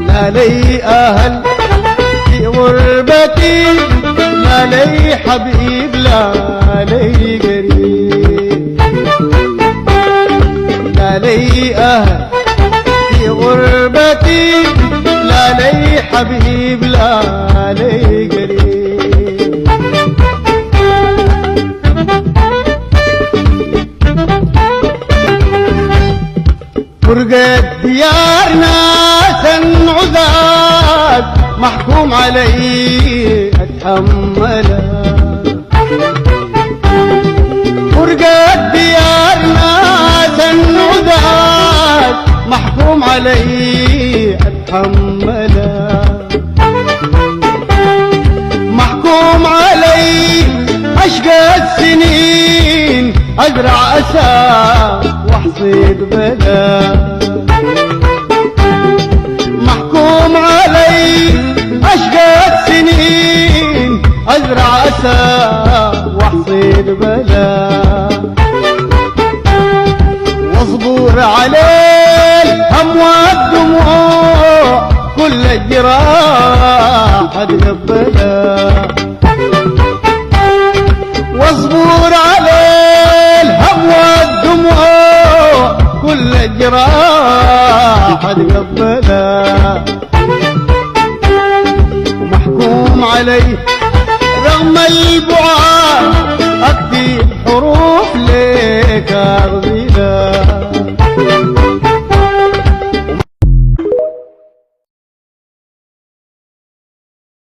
لا لي أهل في غربتي، لا لي حبيب لا لي قريب. لا لي أهل في غربتي، لا لي حبيب لا لي قريب. فرقت ديارنا عذاب محكوم علي اتحملها. فرقت ديارنا عذاب محكوم علي اتحملها. محكوم علي اشقى السنين ازرع اسى واحصد بلا. محكوم علي اشقى السنين ازرع اسى واحصد بلا. واصبر عليه الهم والدموع كل الجراح اتقبلها. واصبر عليه الهم والدموع كل الجراح اتقبلها. ومحكوم عليه رغم البعاد